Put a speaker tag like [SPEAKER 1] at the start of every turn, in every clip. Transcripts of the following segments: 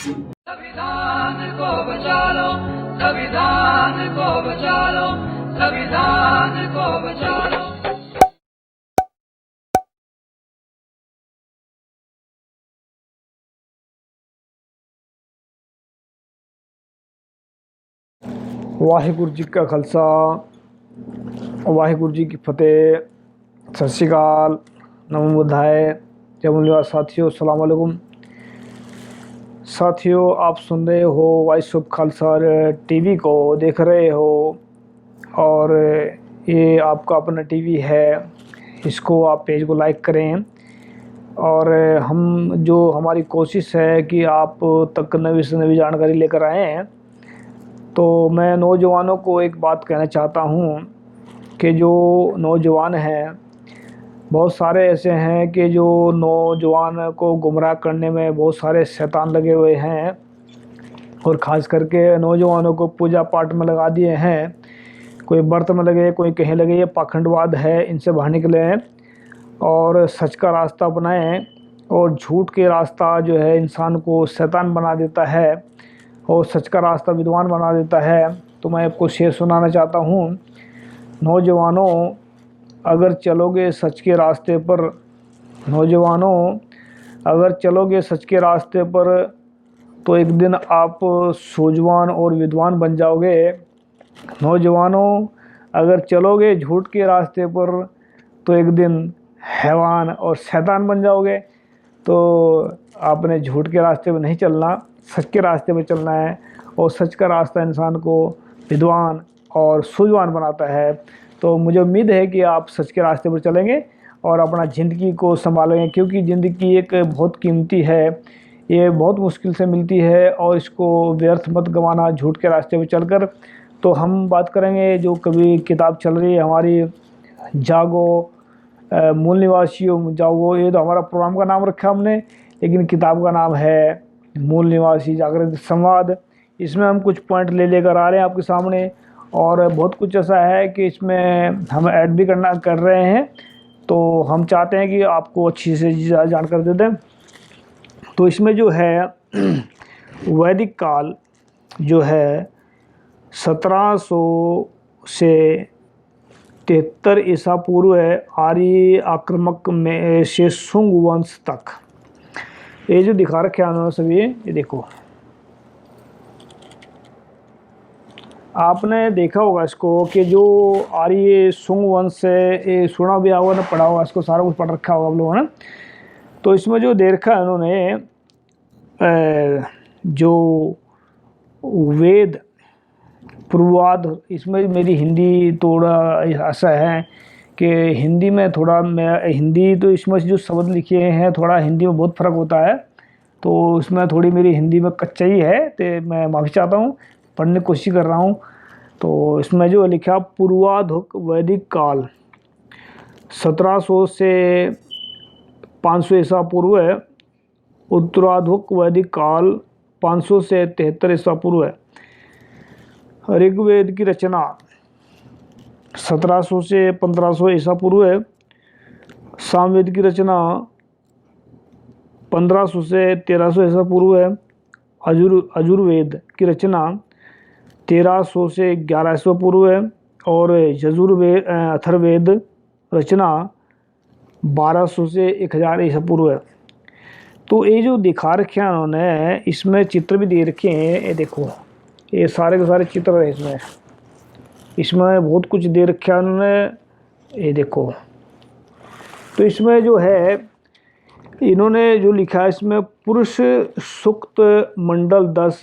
[SPEAKER 1] संविधान को बचा लो, संविधान को बचा लो, संविधान को बचा लो।
[SPEAKER 2] ਵਾਹਿਗੁਰੂ ਜੀ ਕਾ ਖਾਲਸਾ ਵਾਹਿਗुरु जी की फतेह। सत श्री अकाल, नमो बुद्धाय, जय मूल्यवान साथियों, अस्सलाम वालेकुम। साथियों, आप सुन रहे हो वॉइस ऑफ खालसा टीवी को, देख रहे हो, और ये आपका अपना टीवी है। इसको आप पेज को लाइक करें। और हमारी कोशिश है कि आप तक नई से नई जानकारी लेकर आए हैं। तो मैं नौजवानों को एक बात कहना चाहता हूँ कि जो नौजवान हैं, बहुत सारे ऐसे हैं कि जो नौजवान को गुमराह करने में बहुत सारे शैतान लगे हुए हैं, और ख़ास करके नौजवानों को पूजा पाठ में लगा दिए हैं। कोई व्रत में लगे, कोई कहीं लगे। ये पाखंडवाद है, इनसे बाहर निकलें और सच का रास्ता अपनाएं। और झूठ के रास्ता जो है इंसान को शैतान बना देता है, और सच का रास्ता विद्वान बना देता है। तो मैं आपको शेर सुनाना चाहता हूँ। नौजवानों, अगर चलोगे सच के रास्ते पर, नौजवानों अगर चलोगे सच के रास्ते पर, तो एक दिन आप सूझवान और विद्वान बन जाओगे। नौजवानों, अगर चलोगे झूठ के रास्ते पर, तो एक दिन हैवान और शैतान बन जाओगे। तो आपने झूठ के रास्ते पर नहीं चलना, सच के रास्ते पर चलना है। और सच का रास्ता इंसान को विद्वान और सूझवान बनाता है। तो मुझे उम्मीद है कि आप सच के रास्ते पर चलेंगे और अपना ज़िंदगी को संभालेंगे, क्योंकि ज़िंदगी एक बहुत कीमती है, ये बहुत मुश्किल से मिलती है, और इसको व्यर्थ मत गंवाना झूठ के रास्ते पर चलकर। तो हम बात करेंगे, जो कभी किताब चल रही है हमारी, जागो मूल निवासियों जागो, ये तो हमारा प्रोग्राम का नाम रखा हमने, लेकिन किताब का नाम है मूल निवासी जागृत संवाद। इसमें हम कुछ पॉइंट लेकर आ रहे हैं आपके सामने, और बहुत कुछ ऐसा है कि इसमें हम ऐड भी कर रहे हैं। तो हम चाहते हैं कि आपको अच्छी से जानकारी दे दें। तो इसमें जो है वैदिक काल जो है 1700 से 73 ईसा पूर्व है, आर्य आक्रमक में से शुंग वंश तक। ये जो दिखा रखे हैं उन्होंने सभी, ये देखो, आपने देखा होगा इसको कि जो आर्य शुंग वंश है, ये सुना भी होगा ना, पढ़ा होगा, इसको सारा कुछ पढ़ रखा होगा आप लोगों ने। तो इसमें जो दे रखा है उन्होंने, जो वेद पूर्वाध, इसमें मेरी हिंदी थोड़ा ऐसा है कि हिंदी में थोड़ा, मैं हिंदी तो इसमें जो शब्द लिखे हैं थोड़ा हिंदी में बहुत फ़र्क होता है। तो इसमें थोड़ी मेरी हिंदी में कच्चा ही है, तो मैं माफ़ी चाहता हूँ, पढ़ने की कोशिश कर रहा हूँ। तो इसमें जो लिखा, पूर्वाधुक वैदिक काल 1700 से 500 ईसा पूर्व है। उत्तराधुक वैदिक काल 500 से 73 ईसा पूर्व है। ऋग्वेद की रचना 1700 से 1500 ईसा पूर्व है। सामवेद की रचना 1500 से 1300 ईसा पूर्व है। अजुर्वेद की रचना 1300 से 1100 पूर्व है। और यजुर्वेद अथर्ववेद रचना 1200 से 1000 ईसा पूर्व है। तो ये जो दिखा रखे हैं उन्होंने, इसमें चित्र भी दे रखे हैं, ये देखो, ये सारे के सारे चित्र है इसमें। इसमें बहुत कुछ दे रखा है उन्होंने, ये देखो। तो इसमें जो है इन्होंने जो लिखा है, इसमें पुरुष सूक्त मंडल 10,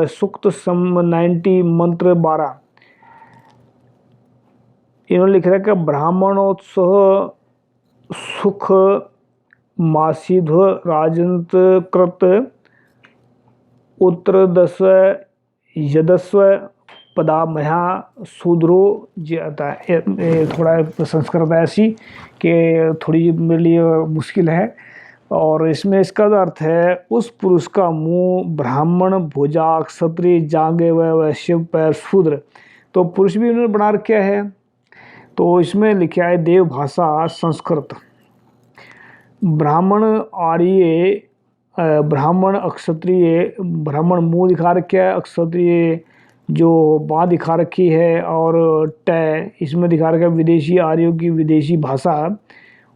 [SPEAKER 2] सूक्त सम 90, मंत्र 12। इन्होंने लिख रखा है ब्राह्मणोत्सव सुख मासीध्व राजंत्र कृत उत्तर दस्व यदस्व पदामया शूद्रो जाता है। थोड़ा संस्कृत ऐसी कि थोड़ी मेरे लिए मुश्किल है। और इसमें इसका अर्थ है, उस पुरुष का मुंह ब्राह्मण, भुजा, क्षत्रिय, जांघे व वैश्य, पैर शूद्र। तो पुरुष भी उन्होंने बना रखा है। तो इसमें लिखा है देव भाषा संस्कृत, ब्राह्मण आर्य ब्राह्मण क्षत्रिय, ब्राह्मण मुंह दिखा रखा है, क्षत्रिय जो बाँ दिखा रखी है, और ट इसमें दिखा रखा है विदेशी आर्यों की विदेशी भाषा।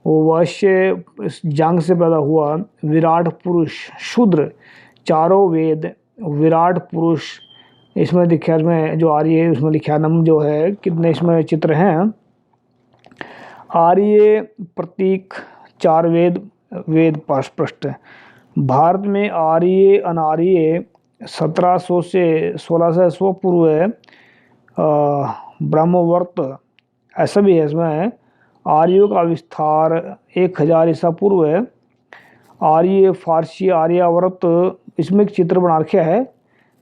[SPEAKER 2] वो वैश्य जांग से पैदा हुआ, विराट पुरुष, शूद्र, चारों वेद, विराट पुरुष। इसमें लिखा है, इसमें जो आर्य है उसमें लिखा नम जो है कितने इसमें चित्र हैं। आर्य प्रतीक, चार वेद, वेद पृष्ठ। भारत में आर्य अनार्य 1700 से 1600 पूर्व है। ब्रह्मवर्त ऐसा भी है इसमें। आर्यों का विस्तार 1000 ईसा पूर्व है। आर्य फारसी आर्यावर्त, इसमें एक चित्र बना रखा है,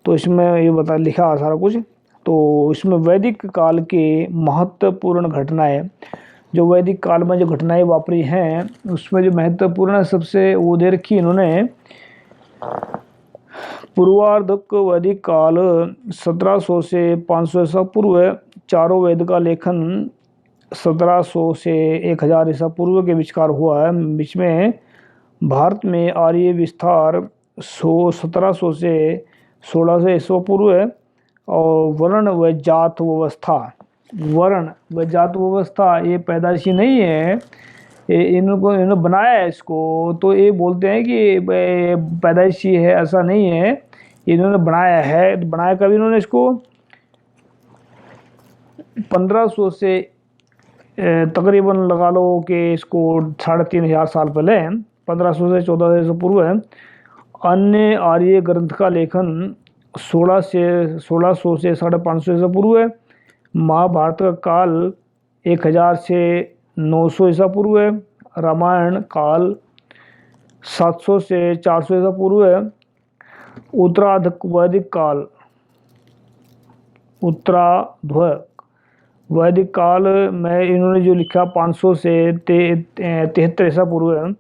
[SPEAKER 2] तो इसमें ये बता लिखा है सारा कुछ। तो इसमें वैदिक काल के महत्वपूर्ण घटनाएं, जो वैदिक काल में जो घटनाएं वापरी हैं उसमें जो महत्वपूर्ण सबसे वो दे रखी इन्होंने। पूर्वार्धक वैदिक काल 1700 से 500 ईसा पूर्व, चारों वेद का लेखन 1700 से 1000 ईसा पूर्व के विचकार हुआ है। बीच में भारत में आर्य विस्तार 1700 से 1600 ईसा पूर्व है। और वर्ण व जात व्यवस्था, वर्ण व जात व्यवस्था ये पैदाइशी नहीं है, इन्होंने बनाया है इसको, तो ये बोलते हैं कि पैदाइशी है, ऐसा नहीं है, इन्होंने बनाया है। बनाया कभी इन्होंने इसको 1500 से तकरीबन लगा लो कि इसको 3500 साल पहले, 1500 से 1400 ईसा पूर्व है। अन्य आर्य ग्रंथ का लेखन 1600 से 550 ईसा पूर्व है। महाभारत का काल 1000 से 900 ईसा पूर्व है। रामायण काल 700 से 400 ईसा पूर्व है। उत्तरार्ध वैदिक काल, उत्तरार्ध वैदिक काल में इन्होंने जो लिखा 500 से 73 ईसा पूर्व है।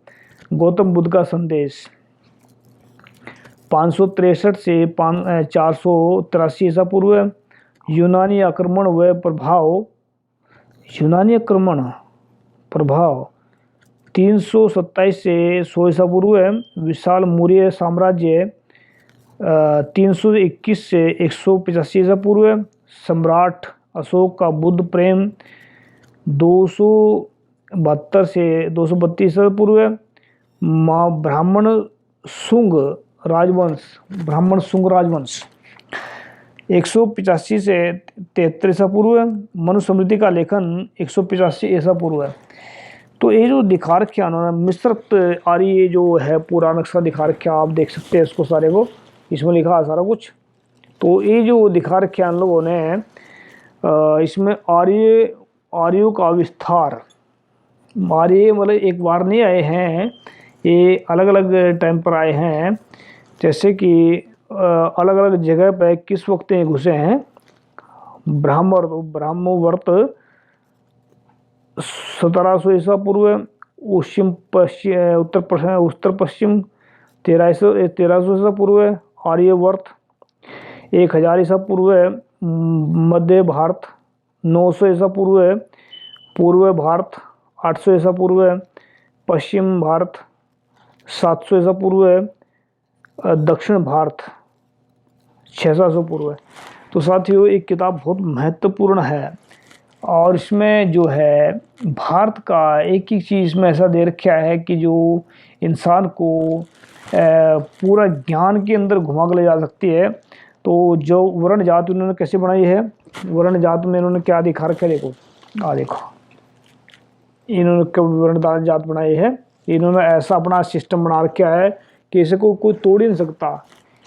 [SPEAKER 2] गौतम बुद्ध का संदेश 563 से 483 ईसा पूर्व है। यूनानी आक्रमण व प्रभाव, यूनानी आक्रमण प्रभाव 327 से 100 ईसा पूर्व है। विशाल मौर्य साम्राज्य 321 से 185 ईसा पूर्व है। सम्राट अशोक का बुद्ध प्रेम 272 से 232 ईसा पूर्व है। ब्राह्मण शुंग राजवंश, ब्राह्मण शुंग राजवंश 185 से 73 ईसा पूर्व है। मनुस्मृति का लेखन 185 ईसा पूर्व है। तो ये जो दिखा रखे उन्होंने मिश्रित आर्य जो है पूरा नक्शा दिखा रखा, आप देख सकते हैं इसको सारे को, इसमें लिखा है सारा कुछ। तो ये जो दिखा रखे उन लोगों ने, इसमें आर्यों का विस्तार, आर्य मतलब एक बार नहीं आए हैं, ये अलग अलग टाइम पर आए हैं। जैसे कि अलग अलग जगह पर किस वक्त ये घुसे हैं। ब्रह्मवर्त 1700 ईसा पूर्व, उत्तर पश्चिम 1300 ईसा पूर्व, आर्यवर्त 1000 ईसा पूर्व, मध्य भारत 900 ईसा पूर्व, पूर्व भारत 800 ईसा पूर्व, पश्चिम भारत 700 ईसा पूर्व, दक्षिण भारत 600 पूर्व है। तो साथियों एक किताब बहुत महत्वपूर्ण है, और इसमें जो है भारत का एक ही चीज़ में ऐसा दे रखा है कि जो इंसान को पूरा ज्ञान के अंदर घुमा के ले जा सकती है। तो जो वर्ण जात उन्होंने कैसे बनाई है, वर्ण जात में इन्होंने क्या दिखा रखा है, देखो देखो इन्होंने वर्ण जात बनाई है। इन्होंने ऐसा अपना सिस्टम बना रखा है कि इसको कोई तोड़ ही नहीं सकता।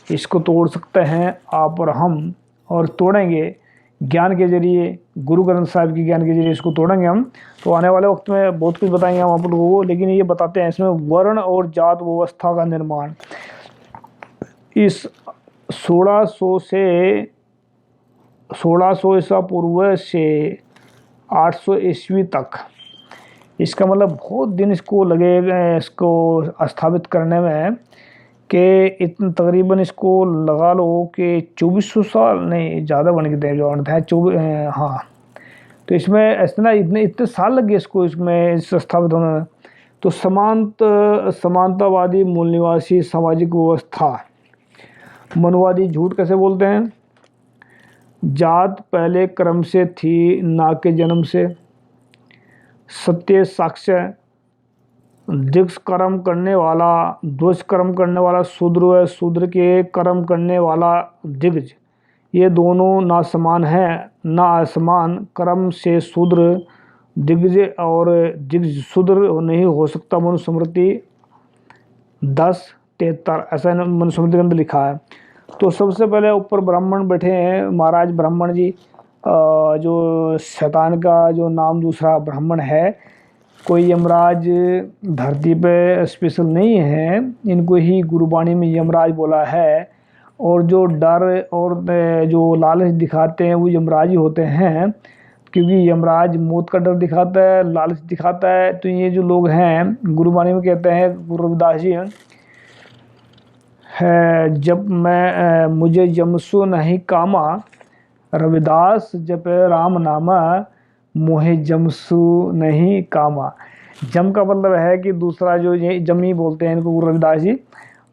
[SPEAKER 2] इसको तोड़ सकते हैं आप और हम, और तोड़ेंगे ज्ञान के जरिए, गुरु ग्रंथ साहिब के ज्ञान के जरिए इसको तोड़ेंगे हम। तो आने वाले वक्त में बहुत कुछ बताएंगे हम आप लोगों को, लेकिन ये बताते हैं इसमें वर्ण और जात व्यवस्था का निर्माण इस 1600 ईसा पूर्व से 800 ईस्वी तक, इसका मतलब बहुत दिन इसको लगे इसको स्थापित करने में, कि इतने तकरीबन इसको लगा लो कि 2400 साल नहीं ज़्यादा बन गए जो है 24, हाँ। तो इसमें ऐसे ना इतने साल लग गए इसको इसमें स्थापित होने में। तो समानतावादी मूल निवासी सामाजिक व्यवस्था। मनवादी झूठ कैसे बोलते हैं? जात पहले क्रम से थी ना के जन्म से। सत्य साक्ष्य। दुष्कर्म करने वाला शूद्र है, शूद्र के कर्म करने वाला दिग्ज। ये दोनों ना समान है ना असमान। कर्म से शूद्र दिग्ज और दिग्ज शूद्र नहीं हो सकता। मनुस्मृति 10:73 ऐसा मनुस्मृति के अंदर लिखा है। तो सबसे पहले ऊपर ब्राह्मण बैठे हैं, महाराज ब्राह्मण जी, जो शैतान का जो नाम दूसरा ब्राह्मण है। कोई यमराज धरती पे स्पेशल नहीं है, इनको ही गुरुबाणी में यमराज बोला है। और जो डर और जो लालच दिखाते हैं वो यमराज ही होते हैं, क्योंकि यमराज मौत का डर दिखाता है, लालच दिखाता है। तो ये जो लोग हैं, गुरुबाणी में कहते हैं गुरु रविदास जी है, जब मैं मुझे जमसु नहीं कामा, रविदास जपे राम नामा, मोहे जमसु नहीं कामा। जम का मतलब है कि दूसरा जो ये जमी बोलते हैं इनको गुरु रविदास जी।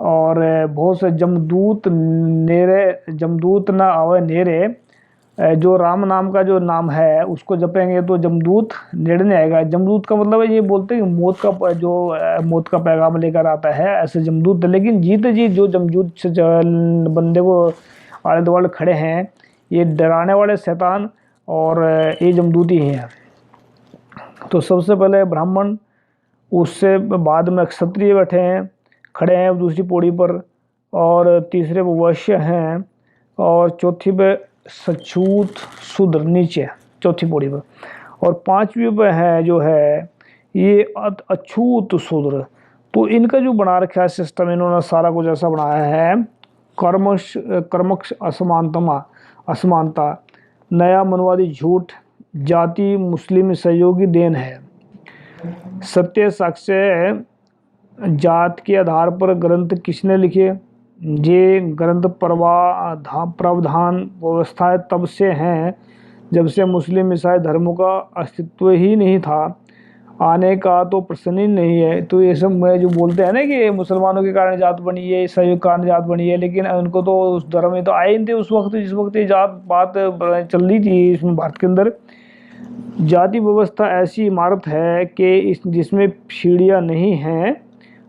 [SPEAKER 2] और बहुत से जमदूत ना आवे नेरे, जो राम नाम का जो नाम है उसको जपेंगे तो जमदूत नेड़े नहीं आएगा। जमदूत का मतलब है ये बोलते हैं कि मौत का पैगाम लेकर आता है, ऐसे जमदूत। लेकिन जीते जी जो जमदूत बंदे को आले दुआले खड़े हैं, ये डराने वाले शैतान और ये जमदूत ही हैं। तो सबसे पहले ब्राह्मण, उससे बाद में क्षत्रिय बैठे हैं, खड़े हैं दूसरी पौड़ी पर, और तीसरे पे वैश्य हैं, और चौथी पे सछूत शूद्र नीचे चौथी पौड़ी पर, और पांचवी पे है जो है ये अछूत शूद्र। तो इनका जो बना रखा है सिस्टम, इन्होंने सारा कुछ ऐसा बनाया है। कर्मक्ष असमानता, नया मनवादी झूठ, जाति मुस्लिम सहयोगी देन है। सत्य साक्ष्य, जात के आधार पर ग्रंथ किसने लिखे? ये ग्रंथ प्रावधान व्यवस्थाएं तब से हैं जब से मुस्लिम ईसाई धर्मों का अस्तित्व ही नहीं था, आने का तो प्रश्न ही नहीं है। तो ये सब मैं जो बोलते हैं ना कि मुसलमानों के कारण जात बनी है, ईसाइयों के कारण जात बनी है, लेकिन उनको तो उस धर्म में तो आए ही नहीं थे उस वक्त, जिस वक्त ये जात बात चल रही थी इसमें भारत के अंदर। जाति व्यवस्था ऐसी इमारत है कि जिसमें सीढ़ियाँ नहीं हैं,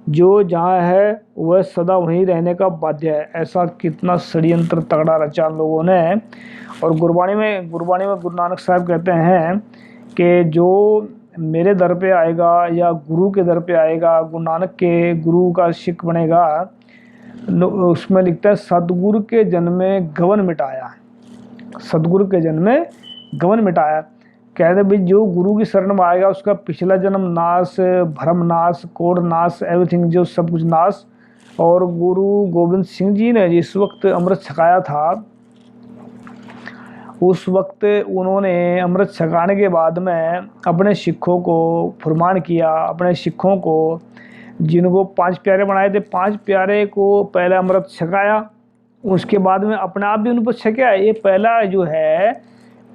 [SPEAKER 2] जो जहाँ है वह सदा वहीं रहने का बाध्य है। ऐसा कितना षड्यंत्र तगड़ा रचा लोगों ने। और गुरबाणी में गुरु नानक साहब कहते हैं कि जो मेरे दर पे आएगा या गुरु के दर पे आएगा, गुरु नानक के गुरु का सिख बनेगा, उसमें लिखता है सतगुरु के जन्म में गवन मिटाया, सतगुरु के जन्म में गवन मिटाया। कहते भाई जो गुरु की शरण में आएगा उसका पिछला जन्म नाश, भ्रम नाश, कोड नाश, एवरीथिंग जो सब कुछ नाश। और गुरु गोविंद सिंह जी ने जिस वक्त अमृत छकाया था, उस वक्त उन्होंने अमृत छकाने के बाद में अपने सिखों को फरमान किया, अपने सिखों को जिनको 5 प्यारे बनाए थे, 5 प्यारे को पहले अमृत छकाया, उसके बाद में अपने आप भी उन पर छकाया। ये पहला जो है,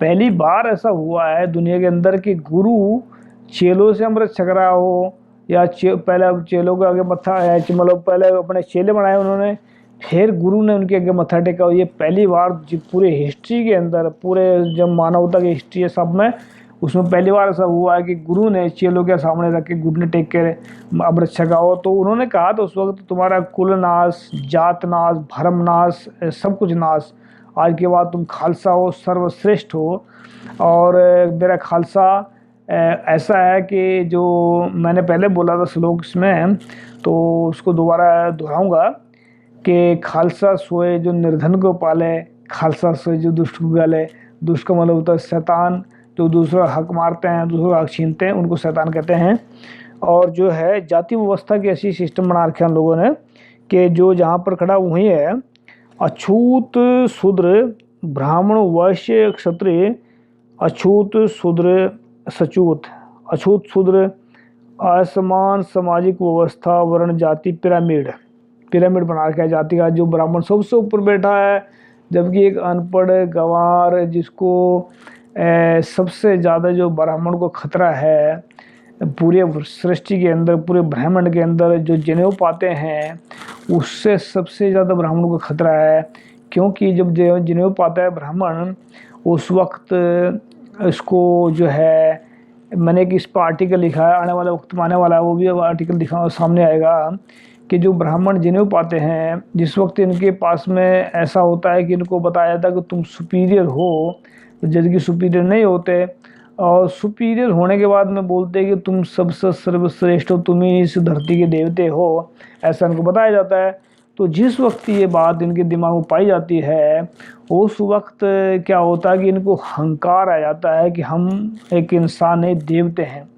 [SPEAKER 2] पहली बार ऐसा हुआ है दुनिया के अंदर कि गुरु चेलों से अमृत छक रहा हो, या पहले चेलों के आगे मत्था, मतलब पहले अपने चेले बनाए उन्होंने, फिर गुरु ने उनके आगे मत्था टेका। ये पहली बार पूरे हिस्ट्री के अंदर, पूरे जब मानवता की हिस्ट्री है सब में, उसमें पहली बार ऐसा हुआ है कि गुरु ने चेलों के सामने रख के घुटने टेक के अमृत छकाओ। तो उन्होंने कहा था उस वक्त तुम्हारा कुल नाश, जात नाश, भरम नाश, सब कुछ नाश, आज के बाद तुम खालसा हो, सर्वश्रेष्ठ हो। और मेरा खालसा ऐसा है कि जो मैंने पहले बोला था श्लोक इसमें, तो उसको दोबारा दोहराऊंगा कि खालसा सोए जो निर्धन को पाले, खालसा सोए जो दुष्ट को गाले। दुष्ट का मतलब होता है शैतान, जो दूसरा हक मारते हैं, दूसरा हक छीनते हैं, उनको शैतान कहते हैं। और जो है जाति व्यवस्था की ऐसी सिस्टम बना रखे हैं लोगों ने कि जो जहाँ पर खड़ा वहीं है। अछूत शूद्र, ब्राह्मण वैश्य क्षत्रिय, अछूत शूद्र सचूत, अछूत शूद्र, असमान सामाजिक व्यवस्था, वर्ण जाति, पिरामिड बना रखा है जाति का। जो ब्राह्मण सबसे ऊपर बैठा है, जबकि एक अनपढ़ गंवार जिसको सबसे ज़्यादा जो ब्राह्मण को खतरा है, पूरे सृष्टि के अंदर, पूरे ब्रह्मांड के अंदर जो जनेऊ पाते हैं उससे सबसे ज़्यादा ब्राह्मणों को खतरा है। क्योंकि जब जनेऊ पाता है ब्राह्मण, उस वक्त इसको जो है, मैंने एक इस पर आर्टिकल लिखा है, आने वाला वक्त में आने वाला है, वो भी आर्टिकल दिखा सामने आएगा कि जो ब्राह्मण जनेऊ पाते हैं, जिस वक्त इनके पास में ऐसा होता है कि इनको बताया जाता है कि तुम सुपीरियर हो, जबकि सुपीरियर नहीं होते, और सुपीरियर होने के बाद में बोलते हैं कि तुम सबसे सर्वश्रेष्ठ हो, तुम ही इस धरती के देवते हो, ऐसा इनको बताया जाता है। तो जिस वक्त ये बात इनके दिमाग में पाई जाती है, उस वक्त क्या होता है कि इनको अहंकार आ जाता है कि हम एक इंसान नहीं, देवते हैं।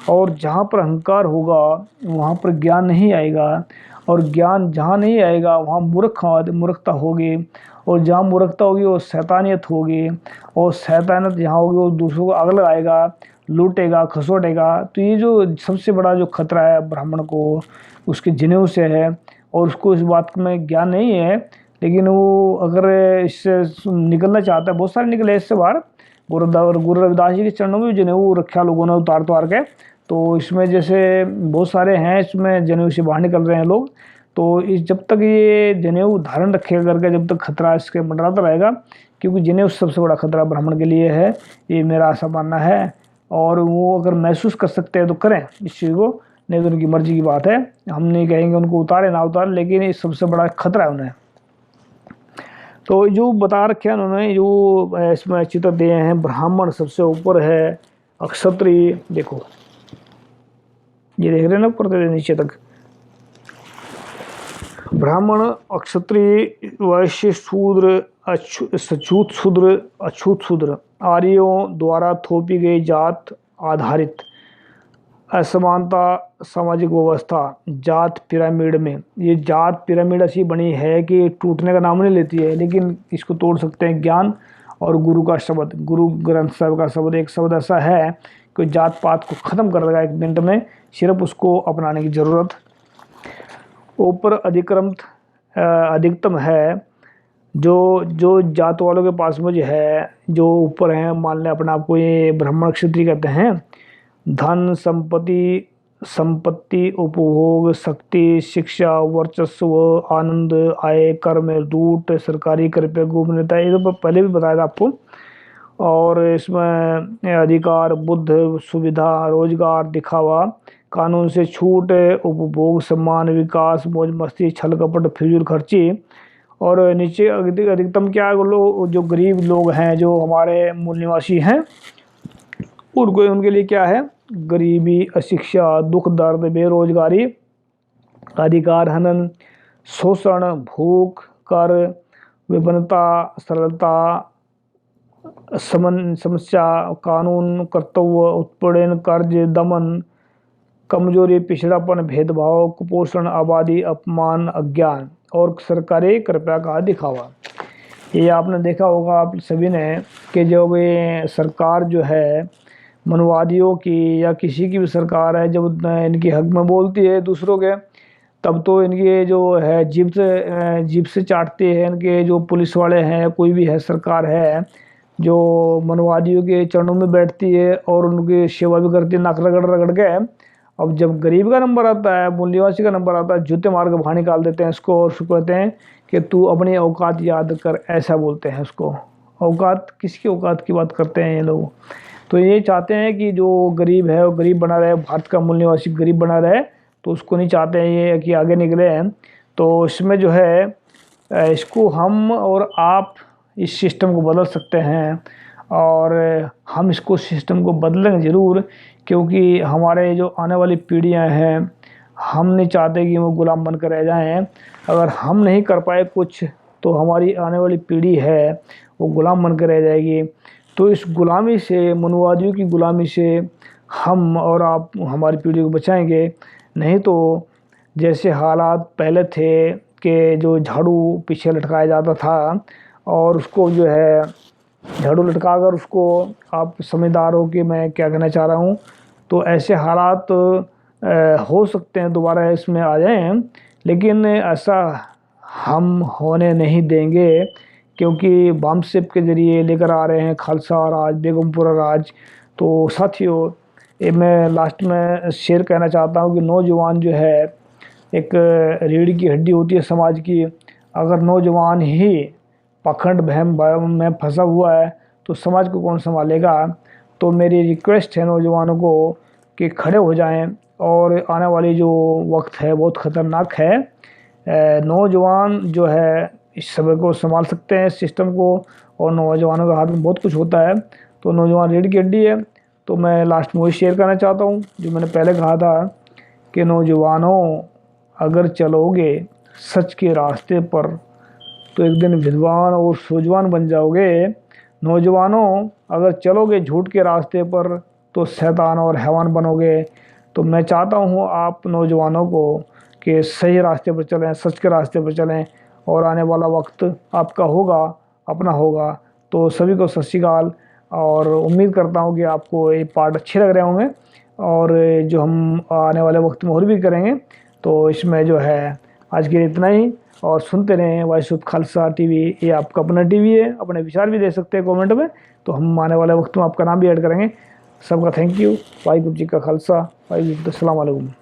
[SPEAKER 2] और जहाँ पर अहंकार होगा वहाँ पर ज्ञान नहीं आएगा, और ज्ञान जहाँ नहीं आएगा वहाँ मूर्खता होगी, और जहाँ मूर्खता होगी वो शैतानियत होगी, और शैतानियत जहाँ होगी वो दूसरों को आग लगाएगा, लूटेगा, खसोटेगा। तो ये जो सबसे बड़ा जो खतरा है ब्राह्मण को, उसके जनेऊ से है, और उसको इस बात में ज्ञान नहीं है। लेकिन वो अगर इससे निकलना चाहता है, बहुत सारे निकले इससे बाहर। गुरु रविदास जी के चरणों में जनेऊ रखा लोगों ने उतार के, तो इसमें जैसे बहुत सारे हैं, इसमें जनेऊ से बाहर निकल रहे हैं लोग। तो इस जब तक ये जनेऊ धारण रखेगा करके, जब तक खतरा इसके मंडराता रहेगा, क्योंकि जनेऊ सबसे बड़ा खतरा ब्राह्मण के लिए है, ये मेरा ऐसा मानना है। और वो अगर महसूस कर सकते हैं तो करें इस चीज़ को, नहीं तो उनकी मर्जी की बात है। हम नहीं कहेंगे उनको उतारे ना उतारे, लेकिन ये सबसे बड़ा खतरा है उन्हें। तो जो बता रखे हैं उन्होंने, जो इसमें चित्र दिए हैं, ब्राह्मण सबसे ऊपर है, क्षत्रिय देखो, ये देख रहे हैं ना ऊपर से नीचे तक, ब्राह्मण, क्षत्रिय, वैश्य, शूद्र, सछूत शूद्र, अछूत शूद्र, आर्यों द्वारा थोपी गई जात आधारित असमानता सामाजिक व्यवस्था, जात पिरामिड में। ये जात पिरामिड ऐसी बनी है कि टूटने का नाम नहीं लेती है, लेकिन इसको तोड़ सकते हैं ज्ञान और गुरु का शब्द, गुरु ग्रंथ साहब का शब्द। एक शब्द ऐसा है कि जात पात को ख़त्म कर देगा एक मिनट में, सिर्फ उसको अपनाने की ज़रूरत। ऊपर अधिकतम है, जो जात वालों के पास में जो है, जो ऊपर हैं, मान लें अपने आप को ये ब्राह्मण क्षत्रिय कहते हैं, धन संपत्ति, उपभोग, शक्ति, शिक्षा, वर्चस्व, आनंद, आय, कर में लूट, सरकारी कर पे गोपनीयता, ये तो पहले भी बताया था आपको। और इसमें अधिकार, बुद्ध, सुविधा, रोजगार, दिखावा, कानून से छूट, उपभोग, सम्मान, विकास, मौज मस्ती, छल कपट, फिजूल खर्ची। और नीचे अधिकतम क्या है, लोग जो गरीब लोग हैं, जो हमारे मूल निवासी हैं, उनके लिए क्या है, गरीबी, अशिक्षा, दुख दर्द, बेरोजगारी, अधिकार हनन, शोषण, भूख, कर, विभिन्नता, सरलता, समस्या, कानून, कर्तव्य, उत्पीड़न, कर्ज, दमन, कमजोरी, पिछड़ापन, भेदभाव, कुपोषण, आबादी, अपमान, अज्ञान, और सरकारी कृपया का दिखावा। ये आपने देखा होगा आप सभी ने कि जब ये सरकार जो है मनवादियों की या किसी की भी सरकार है, जब इनकी हक में बोलती है दूसरों के, तब तो इनके जो है जीप से चाटते हैं। इनके जो पुलिस वाले हैं, कोई भी है सरकार है जो मनवादियों के चरणों में बैठती है और उनकी सेवा भी करती है, नाक रगड़ रगड़ के। अब जब गरीब का नंबर आता है, मूल निवासी का नंबर आता है, जूते मार के बाहर निकाल देते हैं इसको, और उसको कहते हैं कि तू अपनी औकात याद कर, ऐसा बोलते हैं उसको। औकात, किसकी औकात की बात करते हैं ये लोग? तो ये चाहते हैं कि जो गरीब है वो गरीब बना रहे, भारत का मूल निवासी गरीब बना रहे, तो उसको नहीं चाहते हैं ये कि आगे निकले हैं। तो इसमें जो है, इसको हम और आप इस सिस्टम को बदल सकते हैं, और हम इसको सिस्टम को बदलेंगे ज़रूर, क्योंकि हमारे जो आने वाली पीढ़ियां हैं, हम नहीं चाहते कि वो गुलाम बन कर रह जाएँ। अगर हम नहीं कर पाए कुछ, तो हमारी आने वाली पीढ़ी है वो गुलाम बन कर रह जाएगी। तो इस गुलामी से, मनवादियों की गुलामी से हम और आप हमारी पीढ़ी को बचाएंगे। नहीं तो जैसे हालात पहले थे कि जो झाड़ू पीछे लटकाया जाता था, और उसको जो है झाड़ू लटका कर उसको, आप समझदार हो कि मैं क्या कहना चाह रहा हूँ, तो ऐसे हालात हो सकते हैं दोबारा इसमें आ जाएं, लेकिन ऐसा हम होने नहीं देंगे, क्योंकि बामसेप के ज़रिए लेकर आ रहे हैं खालसा राज, बेगमपुरा राज। तो साथियों, ये मैं लास्ट में शेयर कहना चाहता हूँ कि नौजवान जो है एक रीढ़ की हड्डी होती है समाज की। अगर नौजवान ही पाखंड वहम में फंसा हुआ है तो समाज को कौन संभालेगा। तो मेरी रिक्वेस्ट है नौजवानों को कि खड़े हो जाएं, और आने वाली जो वक्त है बहुत ख़तरनाक है। नौजवान जो है इस समय को संभाल सकते हैं, इस सिस्टम को, और नौजवानों के हाथ में बहुत कुछ होता है। तो नौजवान रीढ़ की हड्डी है। तो मैं लास्ट में वही शेयर करना चाहता हूँ जो मैंने पहले कहा था कि नौजवानों अगर चलोगे सच के रास्ते पर तो एक दिन विद्वान और सूझवान बन जाओगे। नौजवानों अगर चलोगे झूठ के रास्ते पर तो शैतान और हैवान बनोगे। तो मैं चाहता हूँ आप नौजवानों को कि सही रास्ते पर चलें, सच के रास्ते पर चलें, और आने वाला वक्त आपका होगा, अपना होगा। तो सभी को सत श्री अकाल, और उम्मीद करता हूँ कि आपको ये पार्ट अच्छे लग रहे होंगे, और जो हम आने वाले वक्त में और भी करेंगे। तो इसमें जो है आज के लिए इतना ही, और सुनते रहें वॉइस ऑफ खालसा टीवी। ये आपका अपना टीवी है, अपने विचार भी दे सकते हैं कमेंट में, तो हम आने वाले वक्त में आपका नाम भी ऐड करेंगे। सबका थैंक यू। वाहिगुरू जी का खालसा, वाहिगुरू जी अस्सलाम वालेकुम।